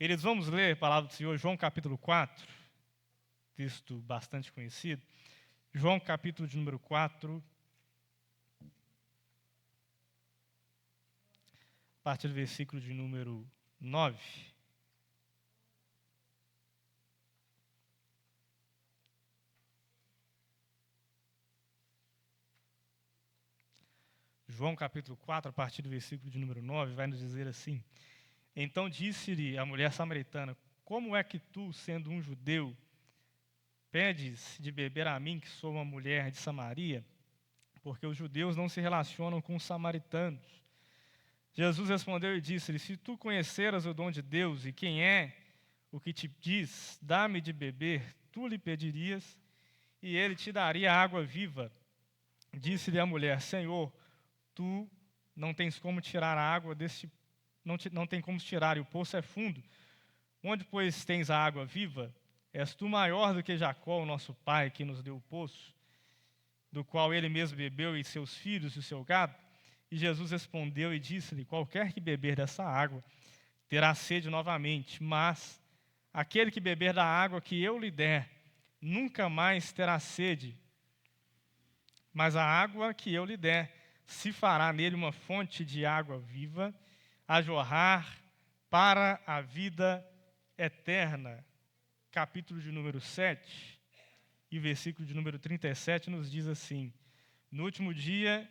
Queridos, vamos ler a palavra do Senhor, João capítulo 4, texto bastante conhecido. João capítulo de número 4, a partir do versículo de número 9. João capítulo 4, a partir do versículo de número 9, vai nos dizer assim: Então disse-lhe a mulher samaritana: Como é que tu, sendo um judeu, pedes de beber a mim, que sou uma mulher de Samaria? Porque os judeus não se relacionam com os samaritanos. Jesus respondeu e disse-lhe: Se tu conheceras o dom de Deus e quem é o que te diz, dá-me de beber, tu lhe pedirias e ele te daria água viva. Disse-lhe a mulher: Senhor, tu não tens como tirar a água deste, não tem como tirar, e o poço é fundo. Onde, pois, tens a água viva? És tu maior do que Jacó, o nosso pai, que nos deu o poço, do qual ele mesmo bebeu, e seus filhos e o seu gado? E Jesus respondeu e disse-lhe: Qualquer que beber dessa água terá sede novamente, mas aquele que beber da água que eu lhe der nunca mais terá sede. Mas a água que eu lhe der se fará nele uma fonte de água viva, a jorrar para a vida eterna. Capítulo de número 7, e o versículo de número 37 nos diz assim: No último dia,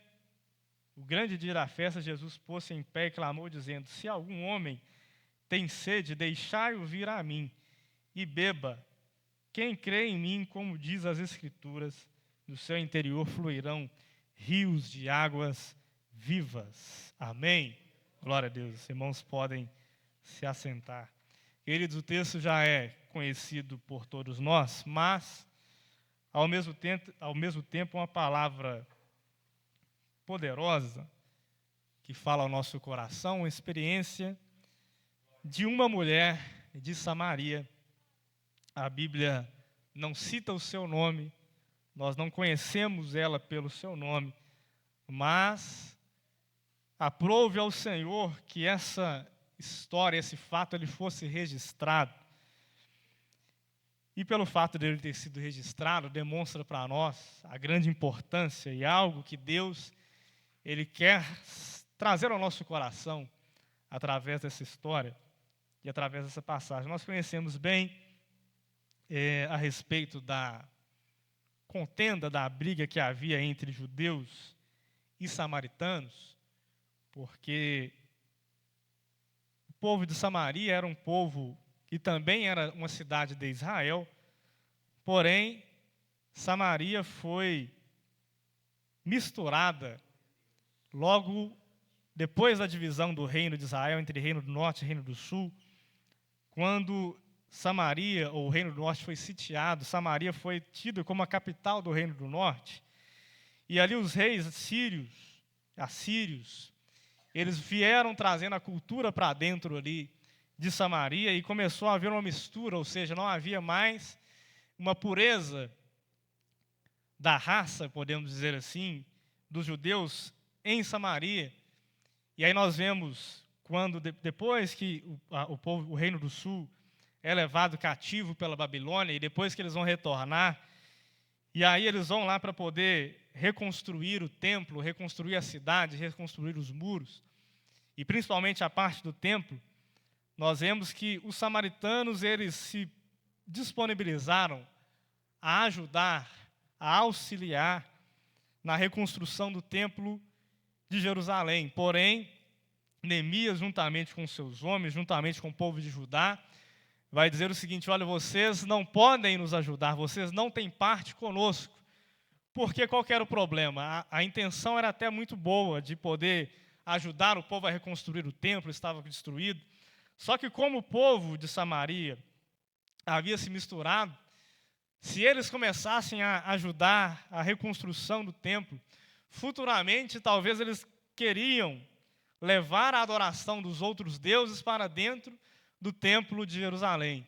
o grande dia da festa, Jesus pôs-se em pé e clamou, dizendo: Se algum homem tem sede, deixai-o vir a mim e beba. Quem crê em mim, como diz as Escrituras, do seu interior fluirão rios de águas vivas. Amém? Glória a Deus. Os irmãos podem se assentar. Queridos, o texto já é conhecido por todos nós, mas, ao mesmo tempo, uma palavra poderosa que fala ao nosso coração, uma experiência de uma mulher de Samaria. A Bíblia não cita o seu nome, nós não conhecemos ela pelo seu nome, mas aprove ao Senhor que essa história, esse fato, ele fosse registrado. E pelo fato dele ter sido registrado, demonstra para nós a grande importância e algo que Deus ele quer trazer ao nosso coração através dessa história e através dessa passagem. Nós conhecemos bem a respeito da contenda, da briga que havia entre judeus e samaritanos, porque o povo de Samaria era um povo que também era uma cidade de Israel, porém, Samaria foi misturada logo depois da divisão do reino de Israel entre reino do norte e reino do sul. Quando Samaria, ou o reino do norte, foi sitiado, Samaria foi tida como a capital do reino do norte, e ali os reis assírios, eles vieram trazendo a cultura para dentro ali de Samaria, e começou a haver uma mistura, ou seja, não havia mais uma pureza da raça, podemos dizer assim, dos judeus em Samaria. E aí nós vemos, quando depois que o reino do sul é levado cativo pela Babilônia, e depois que eles vão retornar, e aí eles vão lá para poder reconstruir o templo, reconstruir a cidade, reconstruir os muros, e principalmente a parte do templo, nós vemos que os samaritanos, eles se disponibilizaram a ajudar, a auxiliar na reconstrução do templo de Jerusalém. Porém, Neemias, juntamente com seus homens, juntamente com o povo de Judá, vai dizer o seguinte: olha, vocês não podem nos ajudar, vocês não têm parte conosco. Porque qual que era o problema? A intenção era até muito boa, de poder ajudar o povo a reconstruir o templo, estava destruído. Só que como o povo de Samaria havia se misturado, se eles começassem a ajudar a reconstrução do templo, futuramente talvez eles queriam levar a adoração dos outros deuses para dentro do templo de Jerusalém.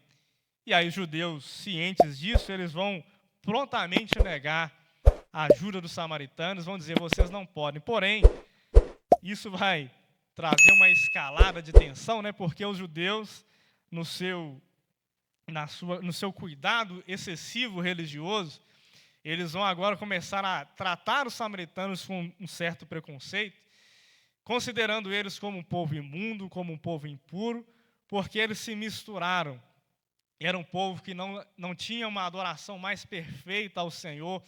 E aí os judeus, cientes disso, eles vão prontamente negar a ajuda dos samaritanos, vão dizer: vocês não podem. Porém, isso vai trazer uma escalada de tensão, né? Porque os judeus no seu cuidado excessivo religioso, eles vão agora começar a tratar os samaritanos com um certo preconceito, considerando eles como um povo imundo, como um povo impuro, porque eles se misturaram. Era um povo que não tinha uma adoração mais perfeita ao Senhor,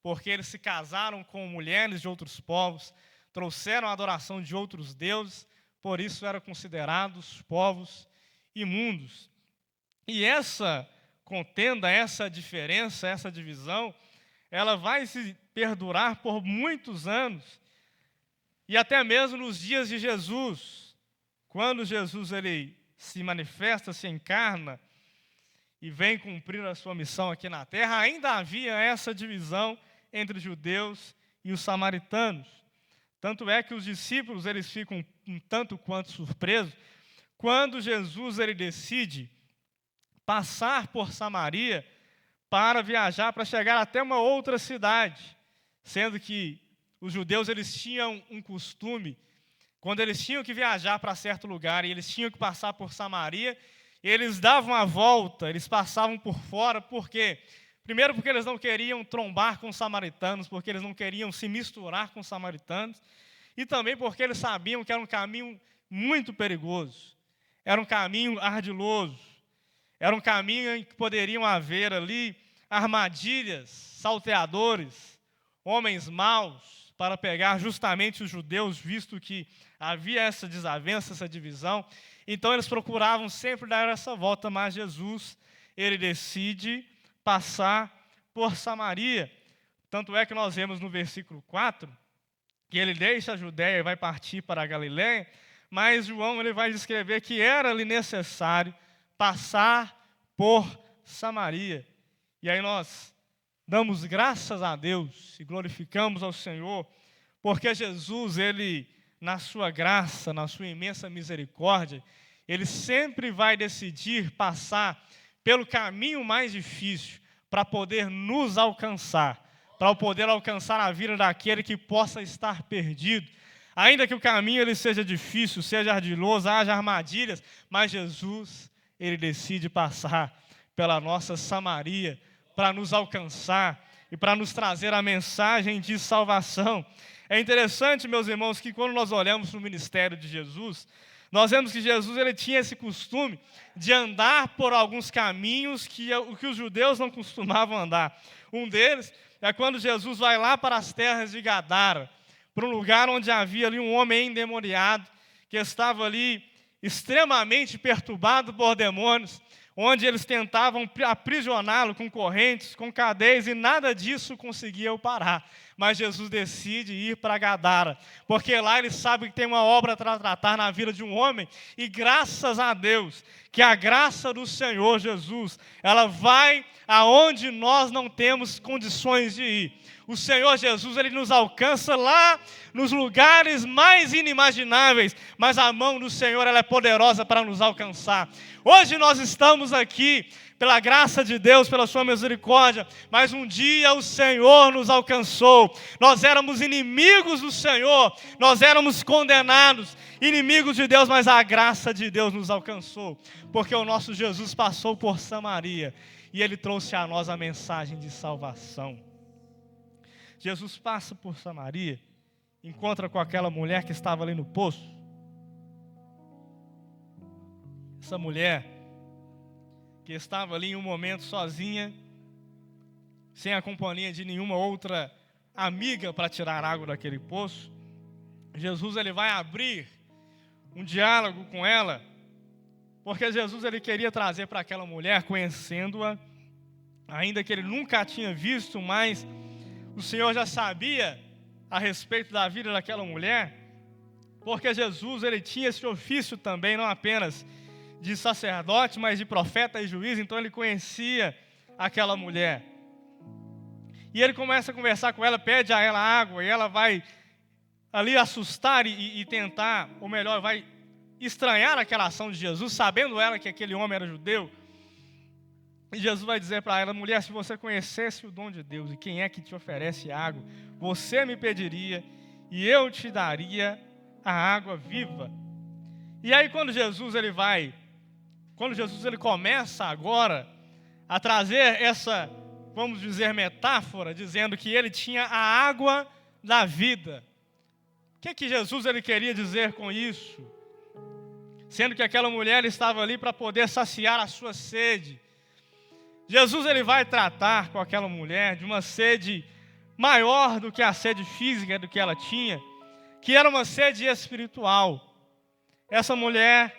porque eles se casaram com mulheres de outros povos, trouxeram a adoração de outros deuses, por isso eram considerados povos imundos. E essa contenda, essa diferença, essa divisão, ela vai se perdurar por muitos anos, e até mesmo nos dias de Jesus, quando Jesus ele se manifesta, se encarna, e vem cumprir a sua missão aqui na terra, ainda havia essa divisão entre os judeus e os samaritanos. Tanto é que os discípulos eles ficam um tanto quanto surpresos quando Jesus ele decide passar por Samaria para viajar, para chegar até uma outra cidade, sendo que os judeus eles tinham um costume, quando eles tinham que viajar para certo lugar e eles tinham que passar por Samaria, eles davam a volta, eles passavam por fora, por quê? Primeiro porque eles não queriam trombar com os samaritanos, porque eles não queriam se misturar com os samaritanos, e também porque eles sabiam que era um caminho muito perigoso, era um caminho ardiloso, era um caminho em que poderiam haver ali armadilhas, salteadores, homens maus, para pegar justamente os judeus, visto que havia essa desavença, essa divisão. Então eles procuravam sempre dar essa volta, mas Jesus, ele decide passar por Samaria. Tanto é que nós vemos no versículo 4, que ele deixa a Judéia e vai partir para a Galiléia, mas João ele vai descrever que era-lhe necessário passar por Samaria. E aí nós damos graças a Deus e glorificamos ao Senhor, porque Jesus, ele, na sua graça, na sua imensa misericórdia, ele sempre vai decidir passar pelo caminho mais difícil para poder nos alcançar, para poder alcançar a vida daquele que possa estar perdido. Ainda que o caminho ele seja difícil, seja ardiloso, haja armadilhas, mas Jesus, ele decide passar pela nossa Samaria para nos alcançar e para nos trazer a mensagem de salvação. É interessante, meus irmãos, que quando nós olhamos para o ministério de Jesus, nós vemos que Jesus ele tinha esse costume de andar por alguns caminhos que os judeus não costumavam andar. Um deles é quando Jesus vai lá para as terras de Gadara, para um lugar onde havia ali um homem endemoniado, que estava ali extremamente perturbado por demônios, onde eles tentavam aprisioná-lo com correntes, com cadeias, e nada disso conseguia o parar. Mas Jesus decide ir para Gadara, porque lá ele sabe que tem uma obra para tratar na vida de um homem, e graças a Deus, que a graça do Senhor Jesus, ela vai aonde nós não temos condições de ir. O Senhor Jesus, ele nos alcança lá nos lugares mais inimagináveis, mas a mão do Senhor ela é poderosa para nos alcançar. Hoje nós estamos aqui pela graça de Deus, pela sua misericórdia, mas um dia o Senhor nos alcançou. Nós éramos inimigos do Senhor, nós éramos condenados, inimigos de Deus, mas a graça de Deus nos alcançou, porque o nosso Jesus passou por Samaria e ele trouxe a nós a mensagem de salvação. Jesus passa por Samaria, encontra com aquela mulher que estava ali no poço. Essa mulher que estava ali em um momento sozinha, sem a companhia de nenhuma outra amiga para tirar água daquele poço. Jesus ele vai abrir um diálogo com ela, porque Jesus ele queria trazer para aquela mulher, conhecendo-a, ainda que ele nunca a tinha visto, mas o Senhor já sabia a respeito da vida daquela mulher, porque Jesus ele tinha esse ofício também, não apenas de sacerdote, mas de profeta e juiz, então ele conhecia aquela mulher. E ele começa a conversar com ela, pede a ela água, e ela vai ali assustar e tentar, ou melhor, vai estranhar aquela ação de Jesus, sabendo ela que aquele homem era judeu. E Jesus vai dizer para ela: mulher, se você conhecesse o dom de Deus e quem é que te oferece água, você me pediria e eu te daria a água viva. E aí quando Jesus ele vai quando Jesus ele começa agora a trazer essa, vamos dizer, metáfora, dizendo que ele tinha a água da vida. O que Jesus ele queria dizer com isso? Sendo que aquela mulher estava ali para poder saciar a sua sede. Jesus ele vai tratar com aquela mulher de uma sede maior do que a sede física do que ela tinha, que era uma sede espiritual. Essa mulher,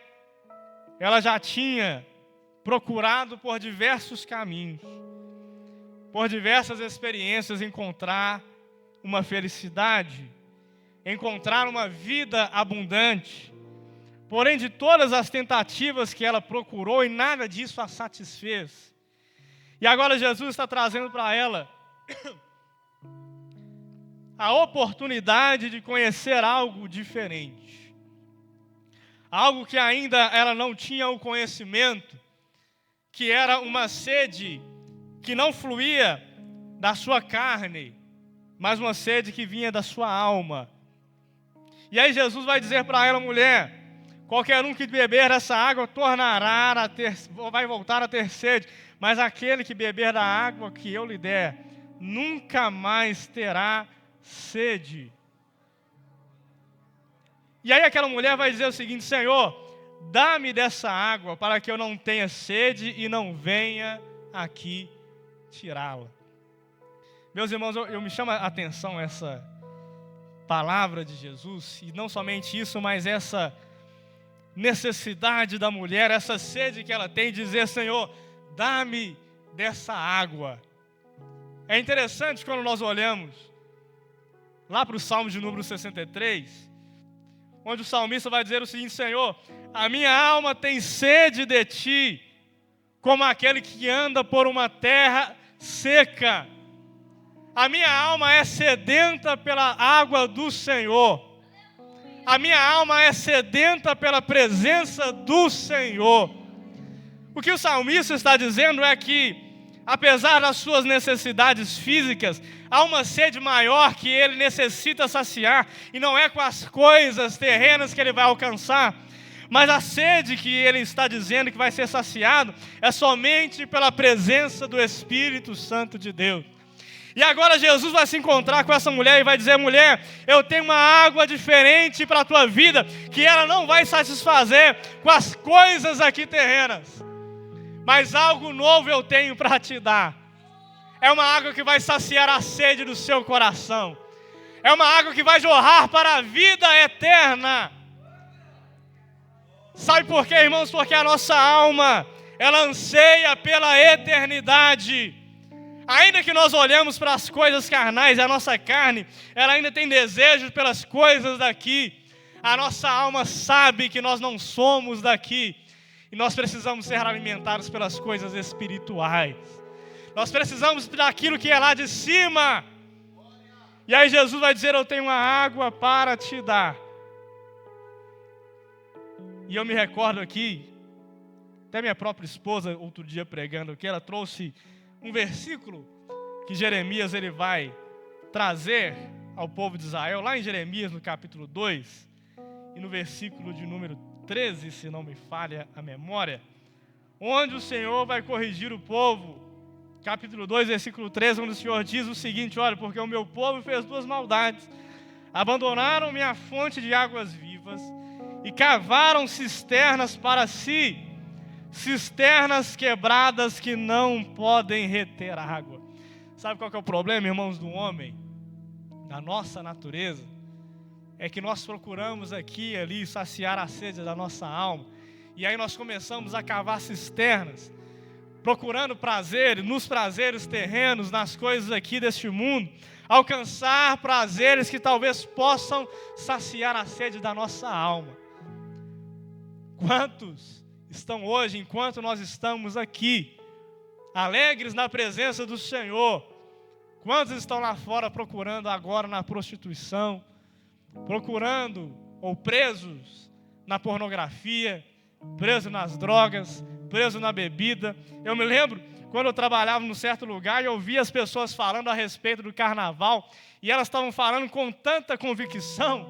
ela já tinha procurado por diversos caminhos, por diversas experiências, encontrar uma felicidade, encontrar uma vida abundante. Porém, de todas as tentativas que ela procurou, e nada disso a satisfez. E agora Jesus está trazendo para ela a oportunidade de conhecer algo diferente. Algo que ainda ela não tinha o conhecimento, que era uma sede que não fluía da sua carne, mas uma sede que vinha da sua alma. E aí Jesus vai dizer para ela, mulher, qualquer um que beber essa água vai voltar a ter sede, mas aquele que beber da água que eu lhe der, nunca mais terá sede. E aí aquela mulher vai dizer o seguinte, Senhor, dá-me dessa água para que eu não tenha sede e não venha aqui tirá-la. Meus irmãos, eu me chama a atenção essa palavra de Jesus, e não somente isso, mas essa necessidade da mulher, essa sede que ela tem de dizer, Senhor, dá-me dessa água. É interessante quando nós olhamos lá para o Salmo de número 63, onde o salmista vai dizer o seguinte, Senhor, a minha alma tem sede de Ti, como aquele que anda por uma terra seca. A minha alma é sedenta pela água do Senhor. A minha alma é sedenta pela presença do Senhor. O que o salmista está dizendo é que, apesar das suas necessidades físicas, há uma sede maior que ele necessita saciar, e não é com as coisas terrenas que ele vai alcançar, mas a sede que ele está dizendo que vai ser saciado é somente pela presença do Espírito Santo de Deus. E agora Jesus vai se encontrar com essa mulher e vai dizer, mulher, eu tenho uma água diferente para a tua vida, que ela não vai satisfazer com as coisas aqui terrenas, mas algo novo eu tenho para te dar. É uma água que vai saciar a sede do seu coração. É uma água que vai jorrar para a vida eterna. Sabe por quê, irmãos? Porque a nossa alma, ela anseia pela eternidade. Ainda que nós olhamos para as coisas carnais, a nossa carne, ela ainda tem desejo pelas coisas daqui. A nossa alma sabe que nós não somos daqui. E nós precisamos ser alimentados pelas coisas espirituais. Nós precisamos daquilo que é lá de cima. E aí Jesus vai dizer, eu tenho uma água para te dar. E eu me recordo aqui, até minha própria esposa, outro dia pregando aqui, ela trouxe um versículo que Jeremias ele vai trazer ao povo de Israel, lá em Jeremias, no capítulo 2, e no versículo de número 13, se não me falha a memória, onde o Senhor vai corrigir o povo. Capítulo 2, versículo 13, onde o Senhor diz o seguinte, olha, porque o meu povo fez duas maldades, abandonaram minha fonte de águas vivas e cavaram cisternas para si, cisternas quebradas que não podem reter água. Sabe qual que é o problema, irmãos, do homem, da nossa natureza? É que nós procuramos aqui e ali saciar a sede da nossa alma, e aí nós começamos a cavar cisternas, procurando prazer, nos prazeres terrenos, nas coisas aqui deste mundo, alcançar prazeres que talvez possam saciar a sede da nossa alma. Quantos estão hoje, enquanto nós estamos aqui, alegres na presença do Senhor? Quantos estão lá fora procurando agora na prostituição, procurando ou presos na pornografia, presos nas drogas, presos na bebida? Eu me lembro quando eu trabalhava num certo lugar e eu via as pessoas falando a respeito do carnaval, e elas estavam falando com tanta convicção,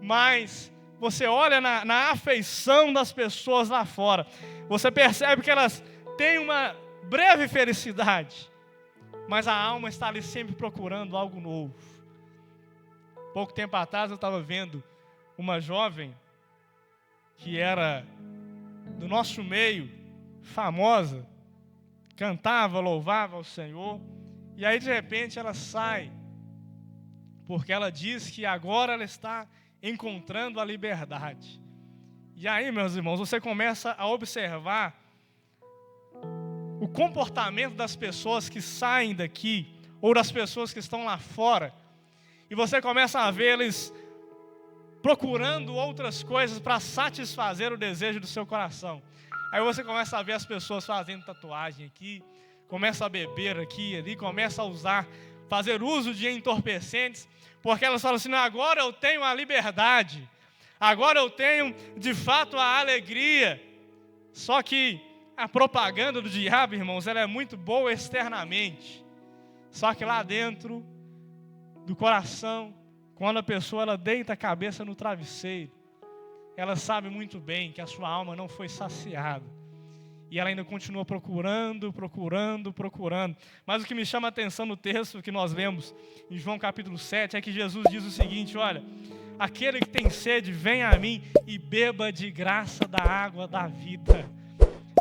mas você olha na afeição das pessoas lá fora, você percebe que elas têm uma breve felicidade, mas a alma está ali sempre procurando algo novo. Pouco tempo atrás eu estava vendo uma jovem que era do nosso meio, famosa, cantava, louvava ao Senhor, e aí de repente ela sai, porque ela diz que agora ela está encontrando a liberdade. E aí, meus irmãos, você começa a observar o comportamento das pessoas que saem daqui, ou das pessoas que estão lá fora, e você começa a ver eles procurando outras coisas para satisfazer o desejo do seu coração. Aí você começa a ver as pessoas fazendo tatuagem aqui, começa a beber aqui e ali, começa a fazer uso de entorpecentes, porque elas falam assim, não, agora eu tenho a liberdade, agora eu tenho de fato a alegria. Só que a propaganda do diabo, irmãos, ela é muito boa externamente, só que lá dentro do coração, quando a pessoa ela deita a cabeça no travesseiro, ela sabe muito bem que a sua alma não foi saciada. E ela ainda continua procurando. Mas o que me chama a atenção no texto que nós lemos em João capítulo 7 é que Jesus diz o seguinte, olha, aquele que tem sede, venha a mim e beba de graça da água da vida.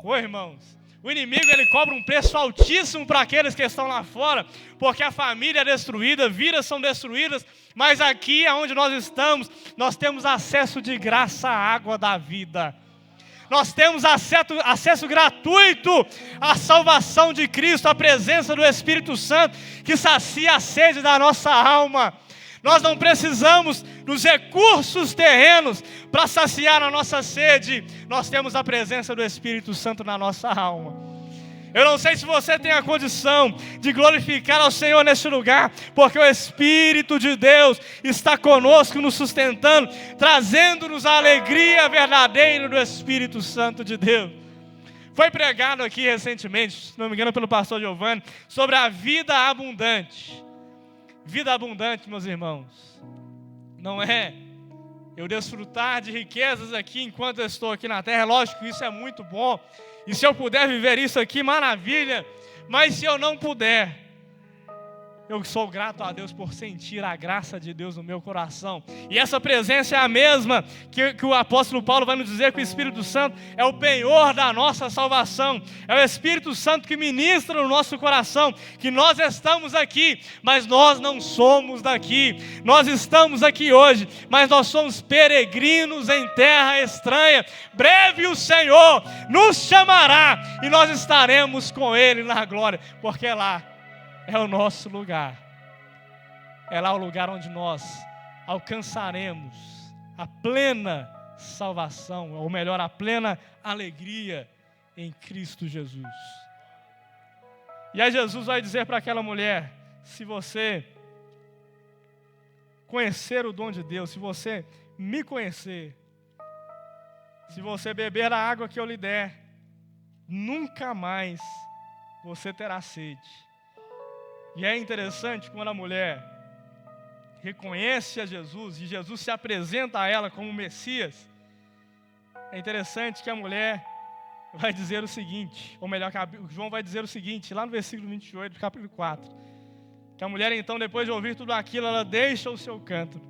Ô irmãos, o inimigo ele cobra um preço altíssimo para aqueles que estão lá fora, porque a família é destruída, vidas são destruídas, mas aqui onde nós estamos, nós temos acesso de graça à água da vida. Nós temos acesso gratuito à salvação de Cristo, à presença do Espírito Santo, que sacia a sede da nossa alma. Nós não precisamos dos recursos terrenos para saciar a nossa sede. Nós temos a presença do Espírito Santo na nossa alma. Eu não sei se você tem a condição de glorificar ao Senhor neste lugar, porque o Espírito de Deus está conosco, nos sustentando, trazendo-nos a alegria verdadeira do Espírito Santo de Deus. Foi pregado aqui recentemente, se não me engano pelo pastor Giovanni, sobre a vida abundante. Vida abundante, meus irmãos, não é eu desfrutar de riquezas aqui enquanto eu estou aqui na terra. Lógico que isso é muito bom, e se eu puder viver isso aqui, maravilha. Mas se eu não puder, eu sou grato a Deus por sentir a graça de Deus no meu coração. E essa presença é a mesma que o apóstolo Paulo vai nos dizer, que o Espírito Santo é o penhor da nossa salvação. É o Espírito Santo que ministra no nosso coração, que nós estamos aqui, mas nós não somos daqui. Nós estamos aqui hoje, mas nós somos peregrinos em terra estranha. Breve o Senhor nos chamará e nós estaremos com Ele na glória, porque lá é o nosso lugar. É lá o lugar onde nós alcançaremos a plena salvação, ou melhor, a plena alegria em Cristo Jesus. E aí Jesus vai dizer para aquela mulher, se você conhecer o dom de Deus, se você me conhecer, se você beber a água que eu lhe der, nunca mais você terá sede. E é interessante quando a mulher reconhece a Jesus e Jesus se apresenta a ela como Messias. É interessante que a mulher vai dizer o seguinte, ou melhor, João vai dizer o seguinte, lá no versículo 28 do capítulo 4, que a mulher então, depois de ouvir tudo aquilo, ela deixa o seu cântaro,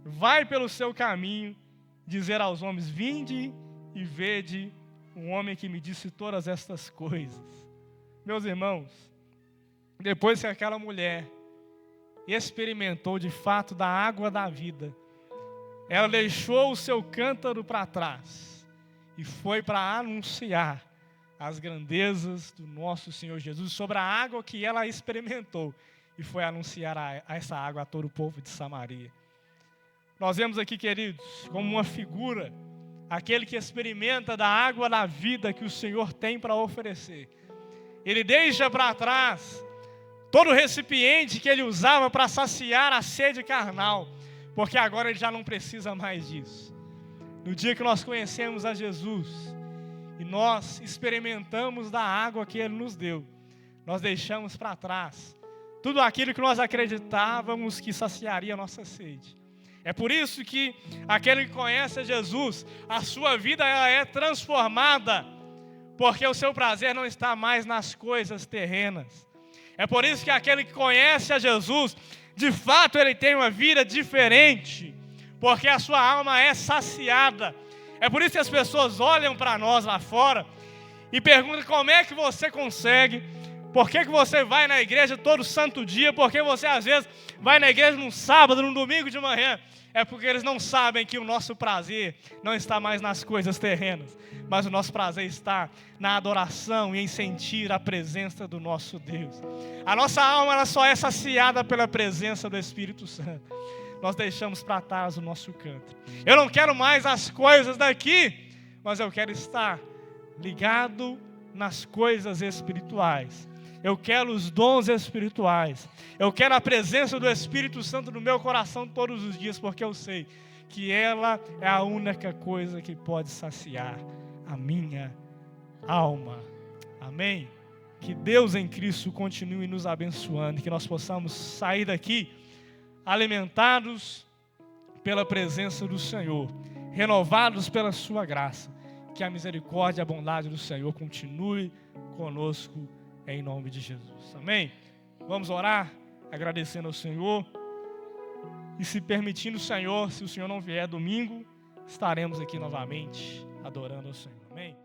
vai pelo seu caminho, dizer aos homens, vinde e vede um homem que me disse todas estas coisas. Meus irmãos, depois que aquela mulher experimentou de fato da água da vida, ela deixou o seu cântaro para trás e foi para anunciar as grandezas do nosso Senhor Jesus sobre a água que ela experimentou, e foi anunciar essa água a todo o povo de Samaria. Nós vemos aqui, queridos, como uma figura, aquele que experimenta da água da vida que o Senhor tem para oferecer. Ele deixa para trás todo o recipiente que ele usava para saciar a sede carnal, porque agora ele já não precisa mais disso. No dia que nós conhecemos a Jesus e nós experimentamos da água que ele nos deu, nós deixamos para trás tudo aquilo que nós acreditávamos que saciaria a nossa sede. É por isso que aquele que conhece a Jesus, a sua vida ela é transformada, porque o seu prazer não está mais nas coisas terrenas. É por isso que aquele que conhece a Jesus, de fato ele tem uma vida diferente, porque a sua alma é saciada. É por isso que as pessoas olham para nós lá fora e perguntam como é que você consegue, por que você vai na igreja todo santo dia, por que você às vezes vai na igreja num sábado, num domingo de manhã. É porque eles não sabem que o nosso prazer não está mais nas coisas terrenas, mas o nosso prazer está na adoração e em sentir a presença do nosso Deus. A nossa alma ela só é saciada pela presença do Espírito Santo. Nós deixamos para trás o nosso canto. Eu não quero mais as coisas daqui, mas eu quero estar ligado nas coisas espirituais. Eu quero os dons espirituais. Eu quero a presença do Espírito Santo no meu coração todos os dias, porque eu sei que ela é a única coisa que pode saciar a minha alma. Amém? Que Deus em Cristo continue nos abençoando, que nós possamos sair daqui alimentados pela presença do Senhor, renovados pela sua graça. Que a misericórdia e a bondade do Senhor continue conosco em nome de Jesus. Amém? Vamos orar, agradecendo ao Senhor. E se permitindo o Senhor, se o Senhor não vier domingo, estaremos aqui novamente adorando ao Senhor. Amém?